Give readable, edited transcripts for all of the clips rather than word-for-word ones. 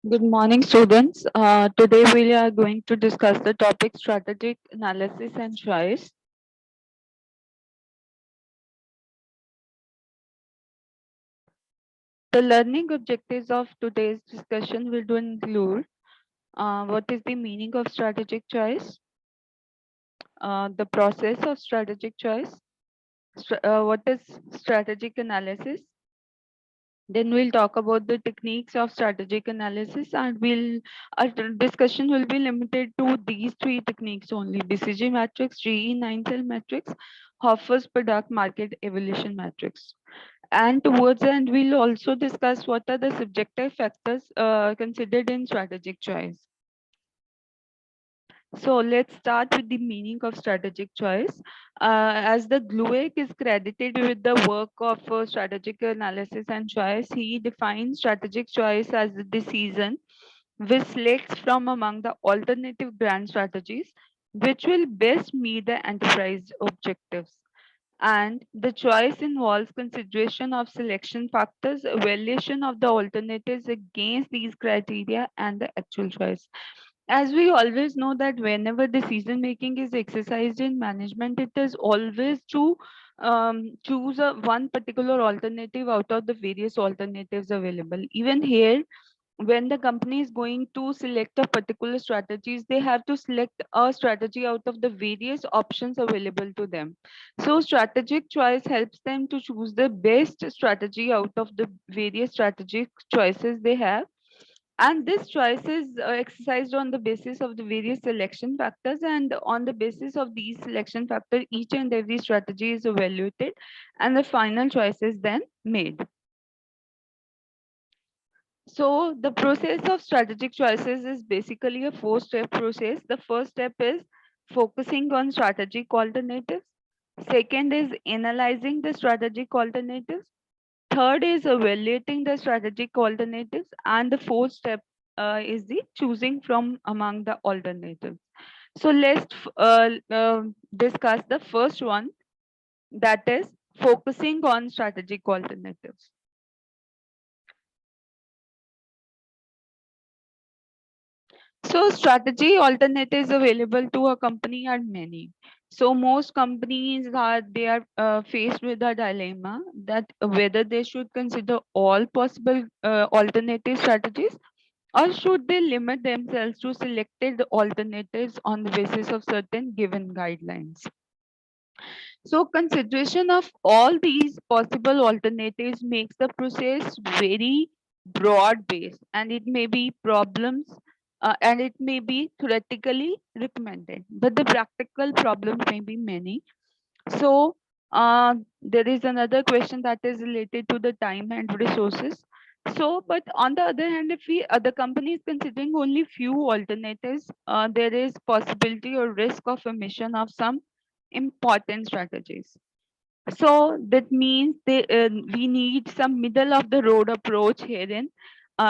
Good morning, students. Today we are going to discuss the topic strategic analysis and choice. The learning objectives of today's discussion will include what is the meaning of strategic choice, the process of strategic choice, what is strategic analysis. Then we'll talk about the techniques of strategic analysis, and our discussion will be limited to these three techniques only: decision matrix, GE 9-cell matrix, Hoffer's product market evaluation matrix. And towards the end, we'll also discuss what are the subjective factors considered in strategic choice. So let's start with the meaning of strategic choice. As the Glueck is credited with the work of strategic analysis and choice, he defines strategic choice as the decision which selects from among the alternative brand strategies which will best meet the enterprise objectives. And the choice involves consideration of selection factors, evaluation of the alternatives against these criteria, and the actual choice. As we always know that whenever decision making is exercised in management, it is always to choose one particular alternative out of the various alternatives available. Even here, when the company is going to select a particular strategies, they have to select a strategy out of the various options available to them. So strategic choice helps them to choose the best strategy out of the various strategic choices they have, and this choice is exercised on the basis of the various selection factors, and on the basis of these selection factors, each and every strategy is evaluated and the final choice is then made. So the process of strategic choices is basically a four-step process. The first step is focusing on strategic alternatives. Second is analyzing the strategic alternatives. Third is evaluating the strategic alternatives. And the fourth step is the choosing from among the alternatives. So let's discuss the first one, that is focusing on strategic alternatives. So strategy alternatives available to a company are many. So most companies are faced with a dilemma that whether they should consider all possible alternative strategies, or should they limit themselves to selected alternatives on the basis of certain given guidelines. So consideration of all these possible alternatives makes the process very broad based, and it may be problems and it may be theoretically recommended, but the practical problems may be many. So there is another question that is related to the time and resources. So, but on the other hand, if we other companies considering only few alternatives, there is possibility or risk of omission of some important strategies. So that means we need some middle of the road approach herein.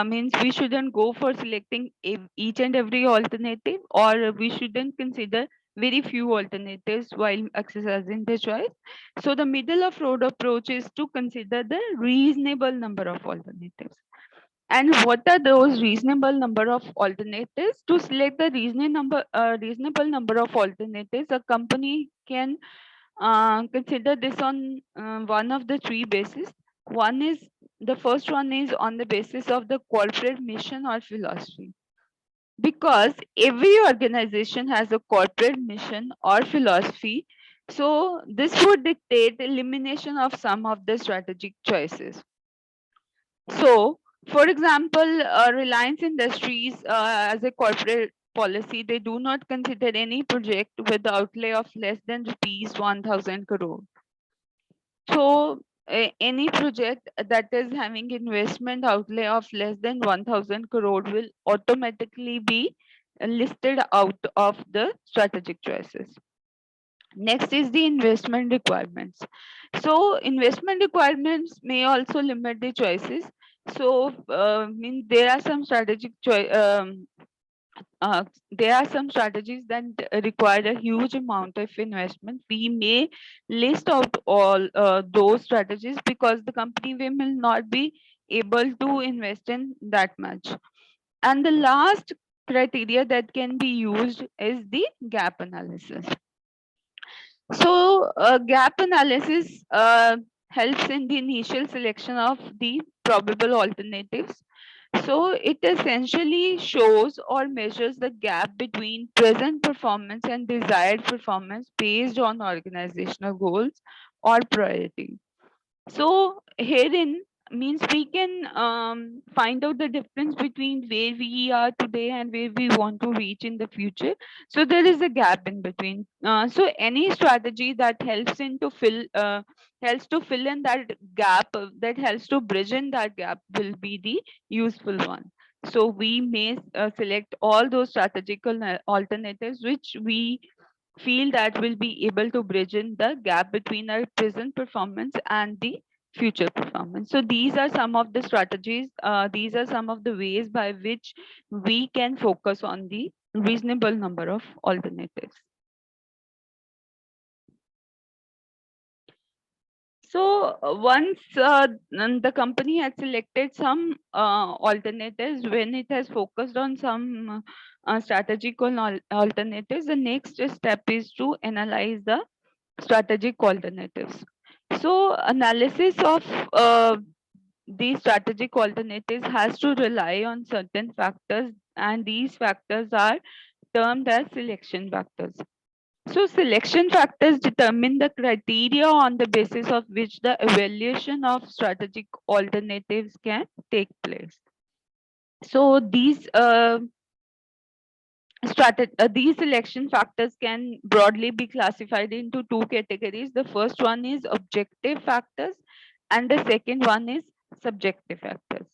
Means we shouldn't go for selecting each and every alternative, or we shouldn't consider very few alternatives while exercising the choice. So the middle of road approach is to consider the reasonable number of alternatives. And what are those reasonable number of alternatives? To select the reasonable number of alternatives, a company can consider this on one of the three bases. One is the first one is on the basis of the corporate mission or philosophy. Because every organization has a corporate mission or philosophy, so this would dictate elimination of some of the strategic choices. So, for example, Reliance Industries, as a corporate policy, they do not consider any project with outlay of less than rupees 1,000 crore. So any project that is having investment outlay of less than 1,000 crore will automatically be listed out of the strategic choices. Next is the investment requirements. So investment requirements may also limit the choices. So mean there are some there are some strategies that require a huge amount of investment. We may list out all those strategies because the company will not be able to invest in that much. And the last criteria that can be used is the gap analysis. So gap analysis helps in the initial selection of the probable alternatives. So it essentially shows or measures the gap between present performance and desired performance based on organizational goals or priority. So herein means we can find out the difference between where we are today and where we want to reach in the future. So there is a gap in between. So any strategy that helps to fill in that gap, that helps to bridge in that gap, will be the useful one. So we may select all those strategical alternatives which we feel that will be able to bridge in the gap between our present performance and the future performance. So these are some of the strategies, these are some of the ways by which we can focus on the reasonable number of alternatives. So once the company has selected some alternatives, when it has focused on some strategical alternatives, the next step is to analyze the strategic alternatives. So analysis of these strategic alternatives has to rely on certain factors, and these factors are termed as selection factors. So selection factors determine the criteria on the basis of which the evaluation of strategic alternatives can take place. So these selection factors can broadly be classified into two categories. The first one is objective factors and the second one is subjective factors.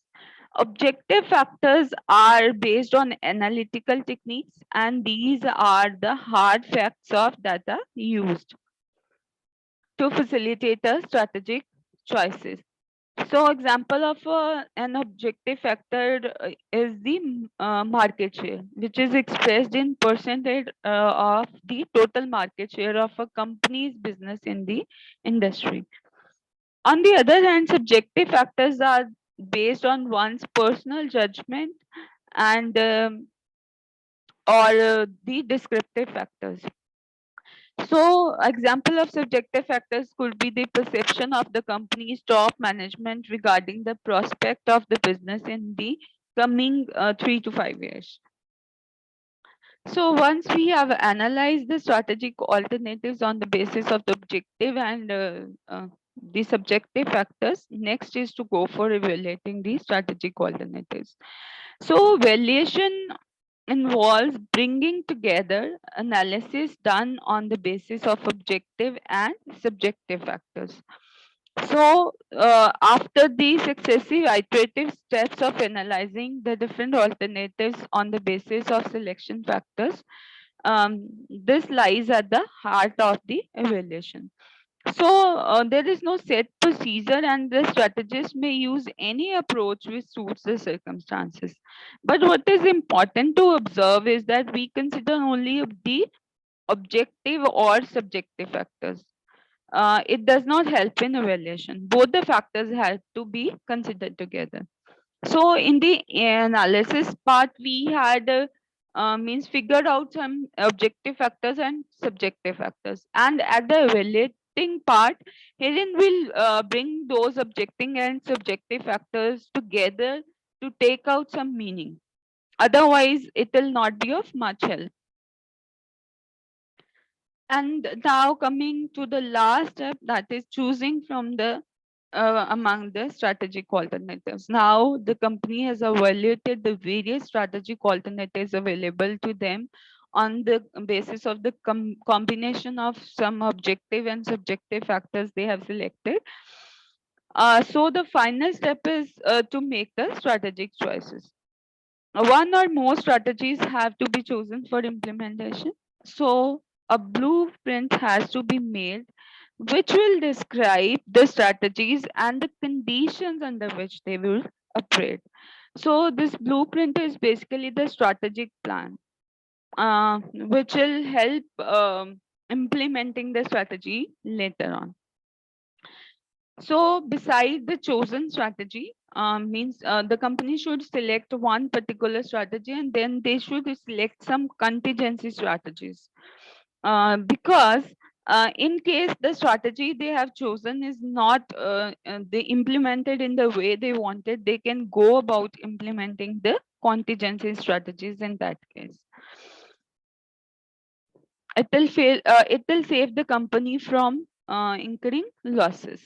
Objective factors are based on analytical techniques, and these are the hard facts of data used to facilitate a strategic choices. So example of an objective factor is the market share, which is expressed in percentage of the total market share of a company's business in the industry. On the other hand, subjective factors are based on one's personal judgment and or the descriptive factors. So, example of subjective factors could be the perception of the company's top management regarding the prospect of the business in the coming 3 to 5 years. So, once we have analyzed the strategic alternatives on the basis of the objective and the subjective factors, next is to go for evaluating the strategic alternatives. So, valuation involves bringing together analysis done on the basis of objective and subjective factors. So, after the successive iterative steps of analyzing the different alternatives on the basis of selection factors, this lies at the heart of the evaluation. So there is no set procedure, and the strategist may use any approach which suits the circumstances. But what is important to observe is that we consider only the objective or subjective factors. It does not help in evaluation. Both the factors have to be considered together. So in the analysis part, we had means figured out some objective factors and subjective factors, and at the evaluating part, herein will bring those objective and subjective factors together to take out some meaning. Otherwise, it will not be of much help. And now coming to the last step, that is choosing from the among the strategic alternatives. Now the company has evaluated the various strategic alternatives available to them on the basis of the combination of some objective and subjective factors they have selected. So the final step is to make the strategic choices. One or more strategies have to be chosen for implementation. So a blueprint has to be made which will describe the strategies and the conditions under which they will operate. So this blueprint is basically the strategic plan, which will help implementing the strategy later on. So beside the chosen strategy, means the company should select one particular strategy and then they should select some contingency strategies. Because in case the strategy they have chosen is not they implemented in the way they wanted, they can go about implementing the contingency strategies in that case. It will save the company from incurring losses.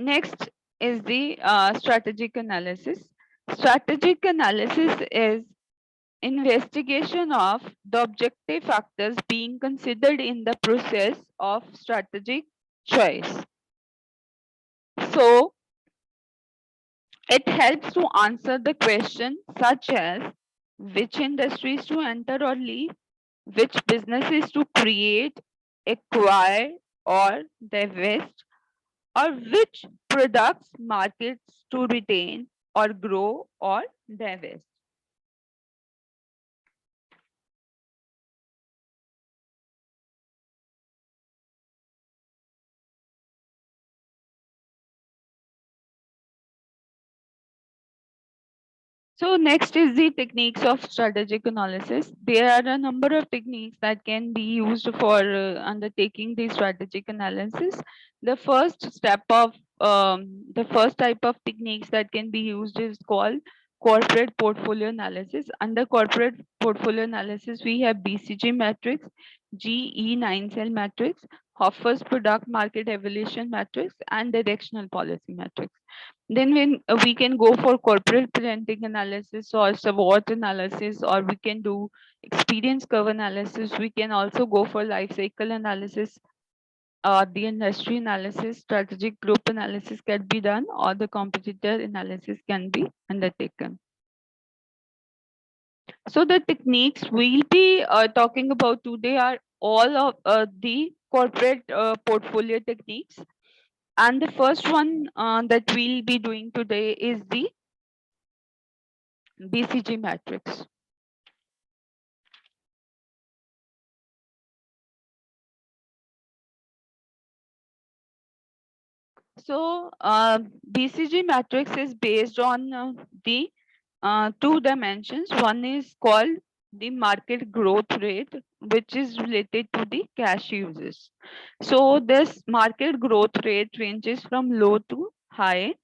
Next is the strategic analysis. Strategic analysis is investigation of the objective factors being considered in the process of strategic choice. So it helps to answer the question such as which industries to enter or leave, which businesses to create, acquire, or divest, or which products markets to retain or grow or divest. So next is the techniques of strategic analysis. There are a number of techniques that can be used for undertaking the strategic analysis. The first step of the first type of techniques that can be used is called corporate portfolio analysis. Under corporate portfolio analysis, we have BCG matrix, GE9 cell matrix, Hoffer's product market evaluation matrix, and directional policy matrix. Then when we can go for corporate presenting analysis or SWOT analysis, or we can do experience curve analysis. We can also go for life cycle analysis, the industry analysis, strategic group analysis can be done, or the competitor analysis can be undertaken. So the techniques we'll be talking about today are all of the corporate portfolio techniques. And the first one that we'll be doing today is the BCG matrix. So BCG matrix is based on the two dimensions. One is called the market growth rate, which is related to the cash uses. So this market growth rate ranges from low to high.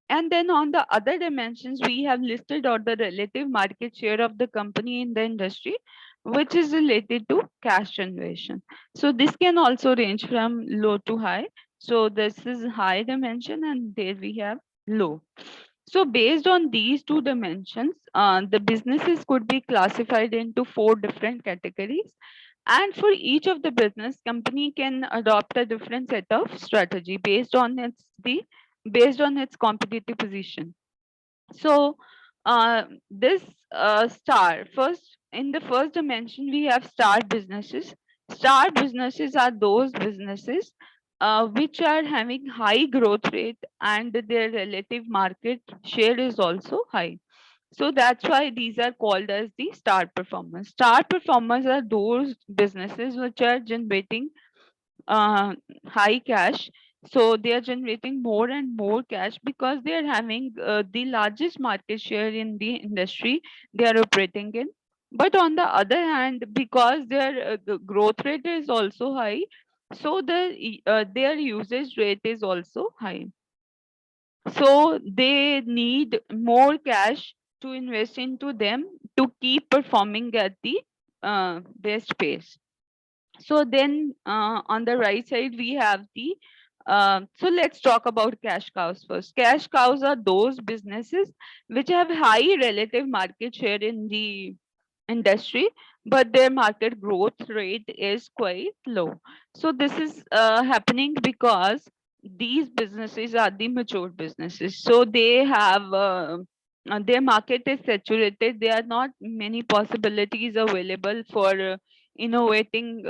And then on the other dimensions, we have listed out the relative market share of the company in the industry, which is related to cash generation. So this can also range from low to high. So this is high dimension and there we have low. So based on these two dimensions, the businesses could be classified into four different categories. And for each of the business, company can adopt a different set of strategy based on its competitive position. So this star first in the first dimension we have star businesses. Star businesses are those businesses which are having high growth rate and their relative market share is also high. So that's why these are called as the star performers. Star performers are those businesses which are generating uh, high cash. So they are generating more and more cash because they are having the largest market share in the industry they are operating in. But on the other hand, because their the growth rate is also high, so their usage rate is also high. So they need more cash to invest into them to keep performing at the best pace. So then on the right side, we have the so let's talk about cash cows first. Cash cows are those businesses which have high relative market share in the industry, but their market growth rate is quite low. So this is happening because these businesses are the mature businesses. So they have their market is saturated. There are not many possibilities available for innovating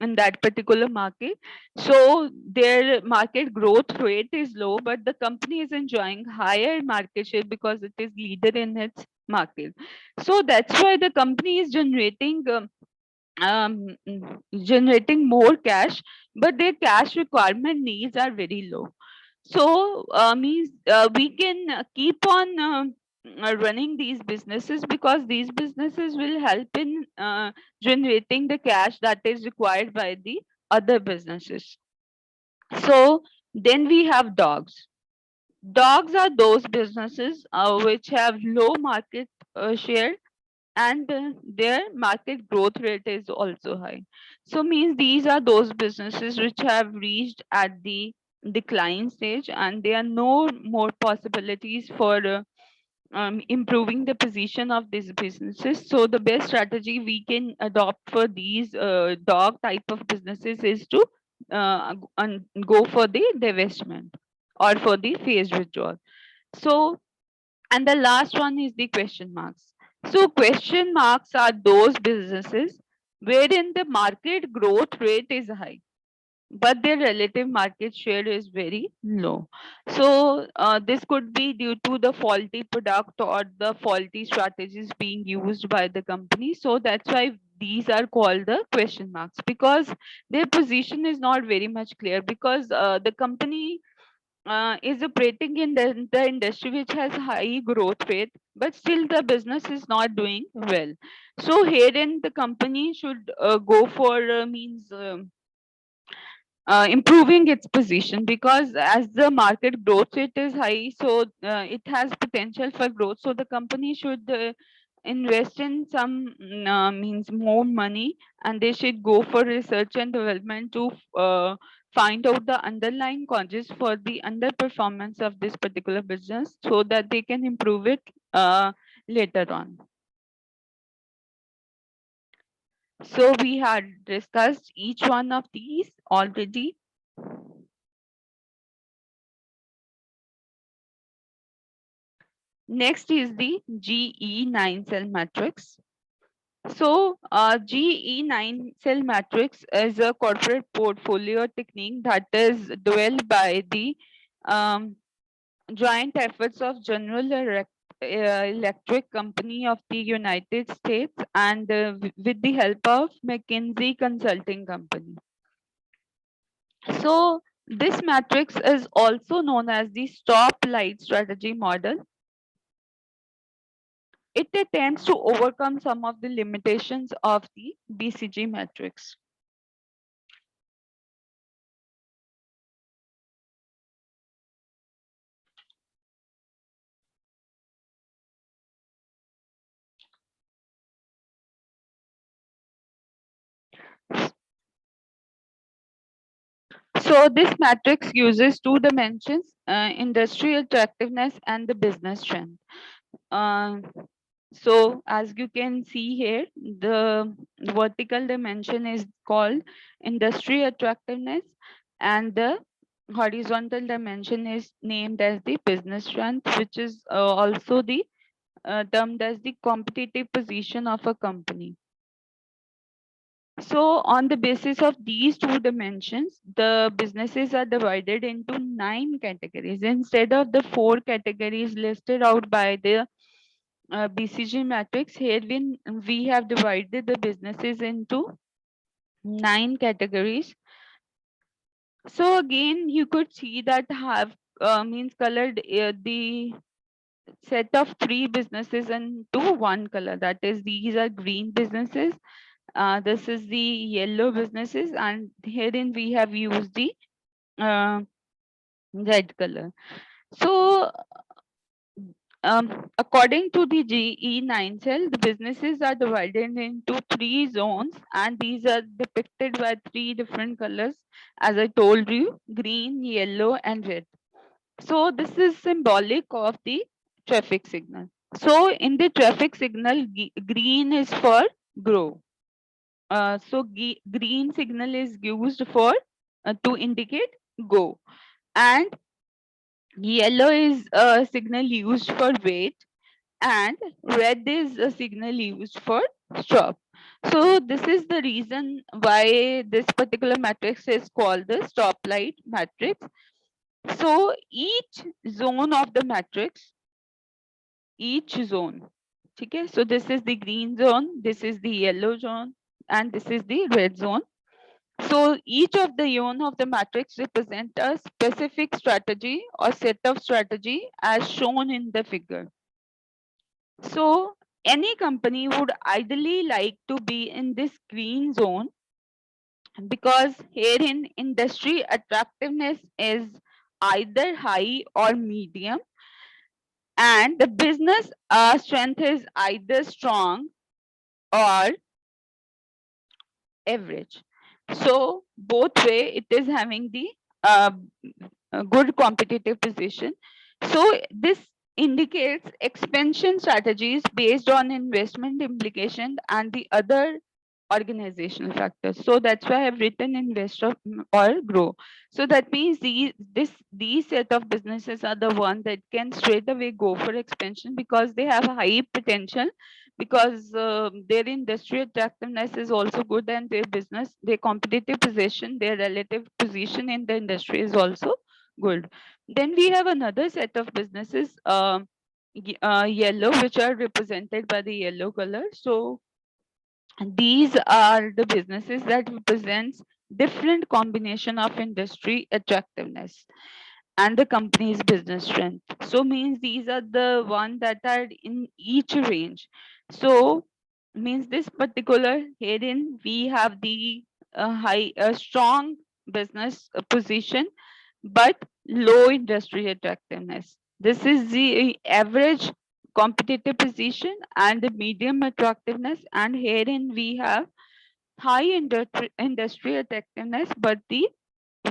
in that particular market. So their market growth rate is low, but the company is enjoying higher market share because it is leader in its market. So that's why the company is generating generating more cash, but their cash requirement needs are very low. So means we can keep on running these businesses because these businesses will help in generating the cash that is required by the other businesses. So then we have dogs. Dogs are those businesses which have low market share, and their market growth rate is also high. So means these are those businesses which have reached at the decline stage, and there are no more possibilities for improving the position of these businesses. So the best strategy we can adopt for these dog type of businesses is to go for the divestment or for the phased withdrawal. So, and the last one is the question marks. So question marks are those businesses wherein the market growth rate is high, but their relative market share is very low. So this could be due to the faulty product or the faulty strategies being used by the company. So that's why these are called the question marks, because their position is not very much clear, because the company is operating in the industry which has high growth rate, but still the business is not doing well. So herein the company should go for means improving its position, because as the market growth rate is high, so it has potential for growth. So the company should invest in some means more money, and they should go for research and development to find out the underlying causes for the underperformance of this particular business, so that they can improve it later on. So we had discussed each one of these already. Next is the GE9 cell matrix. So, GE9 cell matrix is a corporate portfolio technique that is developed by the um, joint efforts of Electric Company of the United States, and with the help of McKinsey Consulting Company. So, this matrix is also known as the stop light strategy model. It attempts to overcome some of the limitations of the BCG matrix. So this matrix uses two dimensions, industry attractiveness and the business strength. Uh, so as you can see here, the vertical dimension is called industry attractiveness, and the horizontal dimension is named as the business strength, which is also the termed as the competitive position of a company. So on the basis of these two dimensions, the businesses are divided into 9 categories instead of the 4 categories listed out by the BCG matrix. Here we have divided the businesses into 9 categories. So again, you could see that have means colored the set of 3 businesses into one color. That is, these are green businesses. This is the yellow businesses, and herein we have used the uh, red color. So, according to the GE9 cell, the businesses are divided into 3 zones, and these are depicted by 3 different colors, as I told you: green, yellow, and red. So, this is symbolic of the traffic signal. So, in the traffic signal, green is for grow. So green signal is used for to indicate go, and yellow is a signal used for wait, and red is a signal used for stop. So this is the reason why this particular matrix is called the stoplight matrix. So each zone of the matrix, each zone, okay, so this is the green zone, this is the yellow zone, and this is the red zone. So each of the ion of the matrix represent a specific strategy or set of strategy as shown in the figure. So any company would ideally like to be in this green zone because herein industry attractiveness is either high or medium, and the business strength is either strong or average. So both way it is having the uh, good competitive position. So this indicates expansion strategies based on investment implication and the other organizational factors. So that's why I've written invest or grow. So that means these set of businesses are the one that can straight away go for expansion because they have a high potential, because their industry attractiveness is also good, and their business, their competitive position, their relative position in the industry is also good. Then we have another set of businesses, yellow, which are represented by the yellow color. So these are the businesses that represents different combination of industry attractiveness and the company's business strength. So means these are the one that are in each range. So means this particular herein we have the strong business position but low industry attractiveness. This is the average competitive position and the medium attractiveness, and herein we have high industry attractiveness but the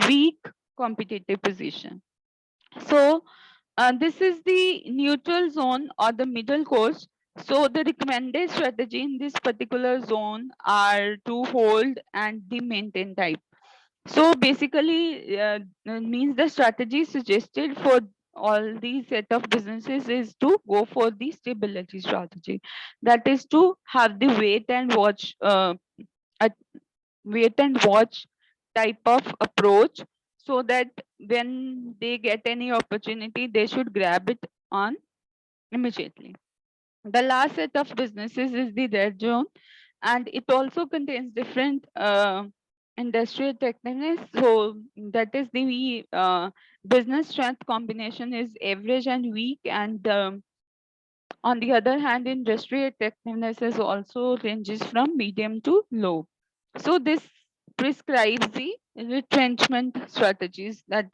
weak competitive position. So this is the neutral zone or the middle course. So the recommended strategy in this particular zone are to hold and the maintain type. So basically, means the strategy suggested for all these set of businesses is to go for the stability strategy. That is to have the a wait and watch type of approach, so that when they get any opportunity, they should grab it on immediately. The last set of businesses is the red zone, and it also contains different industrial effectiveness. So that is the business strength combination is average and weak, and on the other hand, industry effectiveness is also ranges from medium to low. So this prescribes the retrenchment strategies, that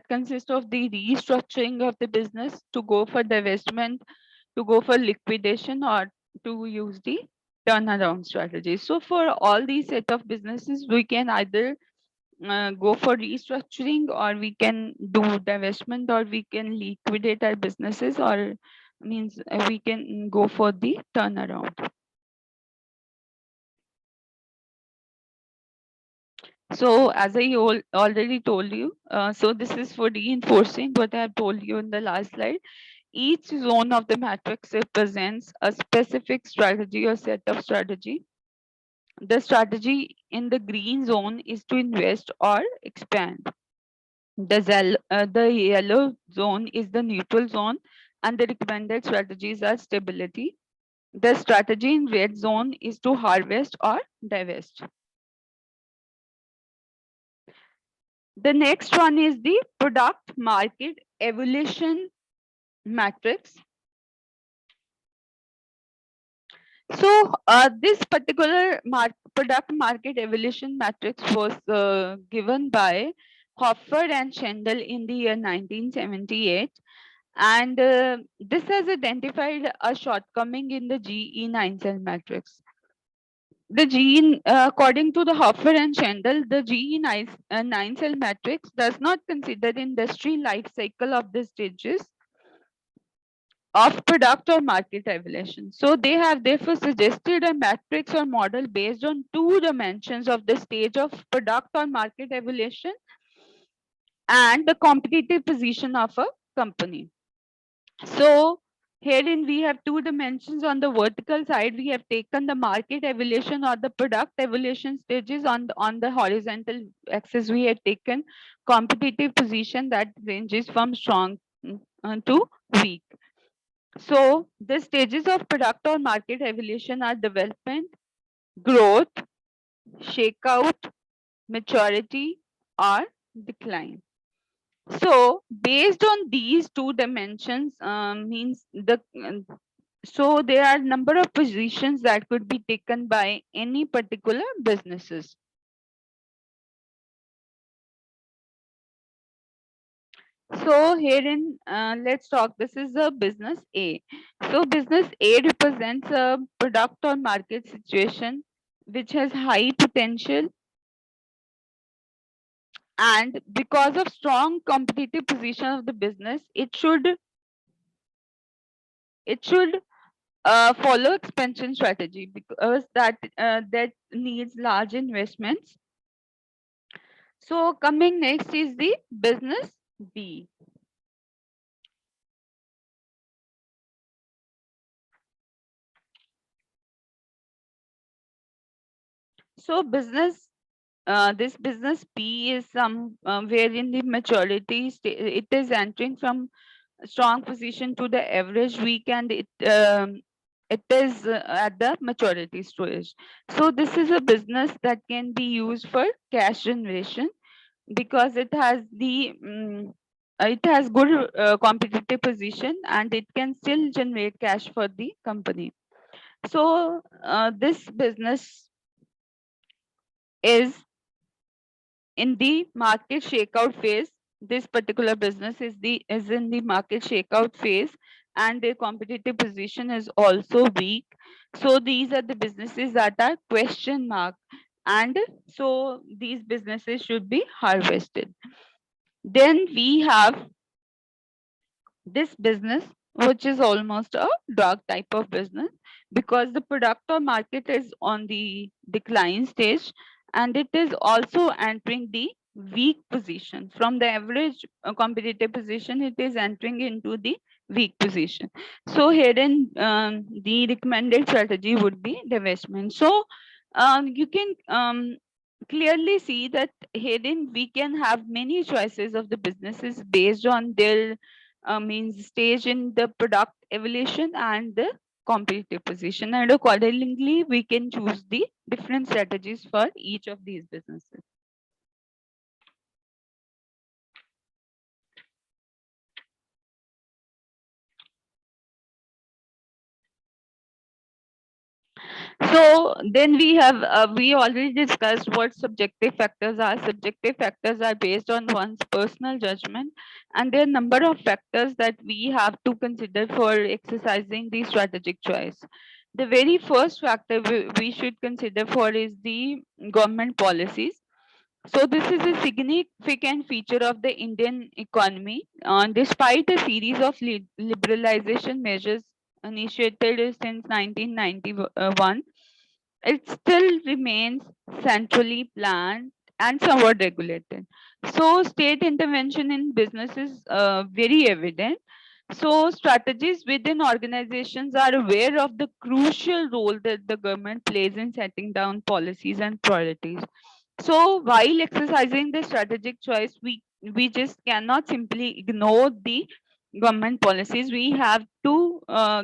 consist of the restructuring of the business to go for divestment, to go for liquidation, or to use the turnaround strategy. So for all these set of businesses, we can either go for restructuring, or we can do divestment, or we can liquidate our businesses, or means we can go for the turnaround. So as I already told you, so this is for reinforcing what I have told you in the last slide. Each zone of the matrix represents a specific strategy or set of strategy. The strategy in the green zone is to invest or expand. The yellow zone is the neutral zone, and the recommended strategies are stability. The strategy in red zone is to harvest or divest. The next one is the product market evolution matrix. So this particular product market evolution matrix was given by Hoffer and Schendel in the year 1978, and this has identified a shortcoming in the GE 9-cell matrix. The GE, according to the Hoffer and Schendel, the GE 9-cell matrix does not consider industry life cycle of the stages of product or market evaluation. So they have therefore suggested a matrix or model based on two dimensions of the stage of product or market evaluation and the competitive position of a company. So herein we have two dimensions. On the vertical side, we have taken the market evaluation or the product evaluation stages. On the horizontal axis, we have taken competitive position that ranges from strong to weak. So the stages of product or market evaluation are development, growth, shakeout, maturity, or decline. So based on these two dimensions, means so there are number of positions that could be taken by any particular businesses. So herein, let's talk. This is a business A. So business A represents a product or market situation which has high potential, and because of strong competitive position of the business, it should follow expansion strategy because that needs large investments. So coming next is the business B. So this business B is some where in the maturity it is entering from a strong position to the average week, and it is at the maturity stage. So this is a business that can be used for cash generation because it has good competitive position and it can still generate cash for the company. So this business is in the market shakeout phase. This particular business is in the market shakeout phase, and their competitive position is also weak. So these are the businesses that are question mark, and so these businesses should be harvested. Then we have this business, which is almost a drug type of business because the product or market is on the decline stage, and it is also entering the weak position from the average competitive position. It is entering into the weak position. So herein, the recommended strategy would be divestment. So you can clearly see that herein we can have many choices of the businesses based on their means stage in the product evolution and the competitive position, and accordingly we can choose the different strategies for each of these businesses. So then we already discussed what subjective factors are. Subjective factors are based on one's personal judgment, and there are number of factors that we have to consider for exercising the strategic choice. The very first factor we should consider for is the government policies. So this is a significant feature of the Indian economy. Despite a series of liberalization measures initiated since 1991, it still remains centrally planned and somewhat regulated. So state intervention in business is very evident. So strategies within organizations are aware of the crucial role that the government plays in setting down policies and priorities. So while exercising the strategic choice, we just cannot simply ignore the government policies. We have to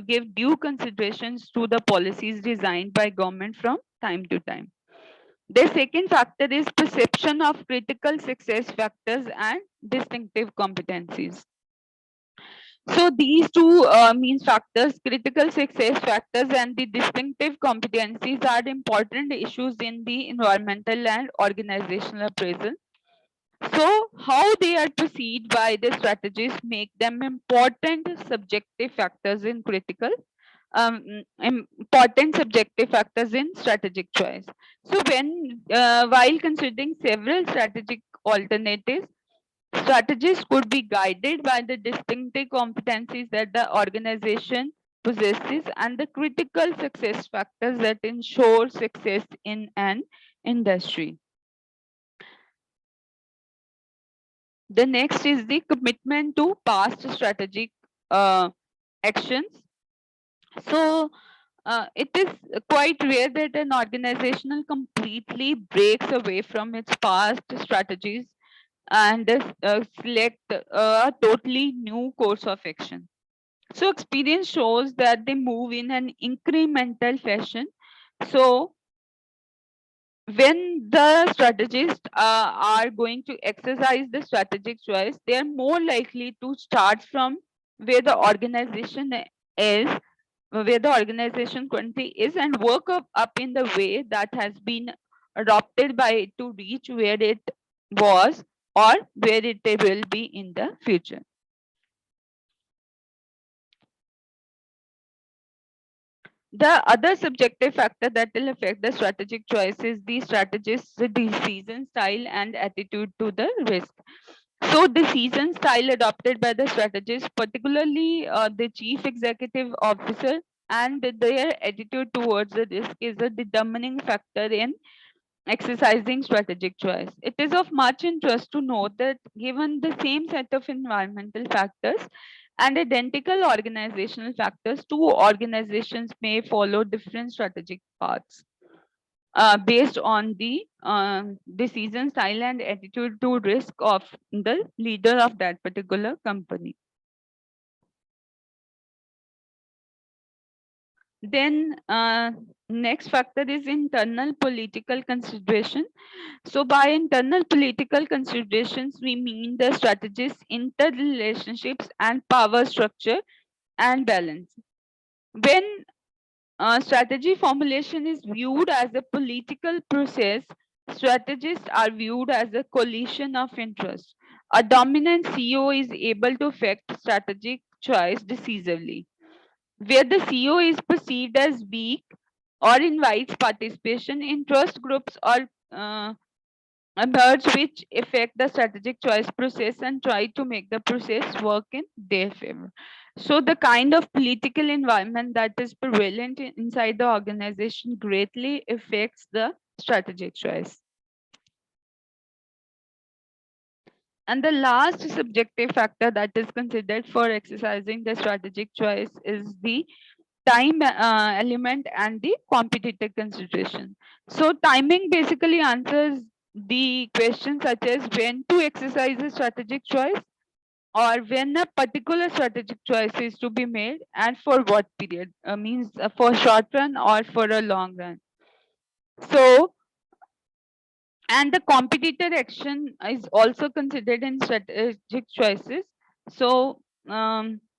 give due considerations to the policies designed by government from time to time. The second factor is perception of critical success factors and distinctive competencies. So these two means factors, critical success factors and the distinctive competencies are important issues in the environmental and organizational appraisal. So how they are perceived by the strategists make them important subjective factors in important subjective factors in strategic choice. So when while considering several strategic alternatives, strategists could be guided by the distinctive competencies that the organization possesses and the critical success factors that ensure success in an industry. The next is the commitment to past strategic uh, actions. So it is quite rare that an organizational completely breaks away from its past strategies and select a totally new course of action. So experience shows that they move in an incremental fashion. So when the strategists are going to exercise the strategic choice, they are more likely to start from where the organization is, where the organization currently is, and work up in the way that has been adopted by it to reach where it was or where it will be in the future. The other subjective factor that will affect the strategic choice is the strategist's decision style and attitude to the risk. So, decision style adopted by the strategist, particularly the chief executive officer, and their attitude towards the risk is a determining factor in exercising strategic choice. It is of much interest to note that given the same set of environmental factors and identical organizational factors, two organizations may follow different strategic paths based on the decision style and attitude to risk of the leader of that particular company. Then next factor is internal political consideration. So by internal political considerations, we mean the strategies, interrelationships, and power structure and balance. When strategy formulation is viewed as a political process, strategists are viewed as a coalition of interests. A dominant CEO is able to affect strategic choice decisively. Where the CEO is perceived as weak or invites participation, interest groups or emerge which affect the strategic choice process and try to make the process work in their favor. So the kind of political environment that is prevalent inside the organization greatly affects the strategic choice. And the last subjective factor that is considered for exercising the strategic choice is the time element and the competitive consideration. So timing basically answers the questions such as when to exercise a strategic choice or when a particular strategic choice is to be made and for what period, means for short run or for a long run. So, and the competitor action is also considered in strategic choices. So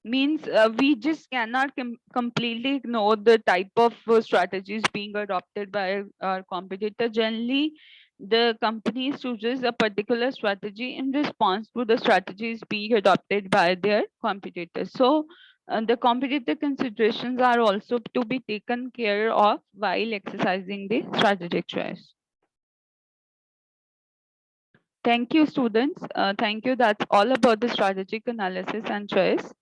means we just cannot completely ignore the type of strategies being adopted by our competitor. Generally the company chooses a particular strategy in response to the strategies being adopted by their competitors. So the competitor considerations are also to be taken care of while exercising the strategic choice. Thank you, students. Thank you. That's all about the strategic analysis and choice.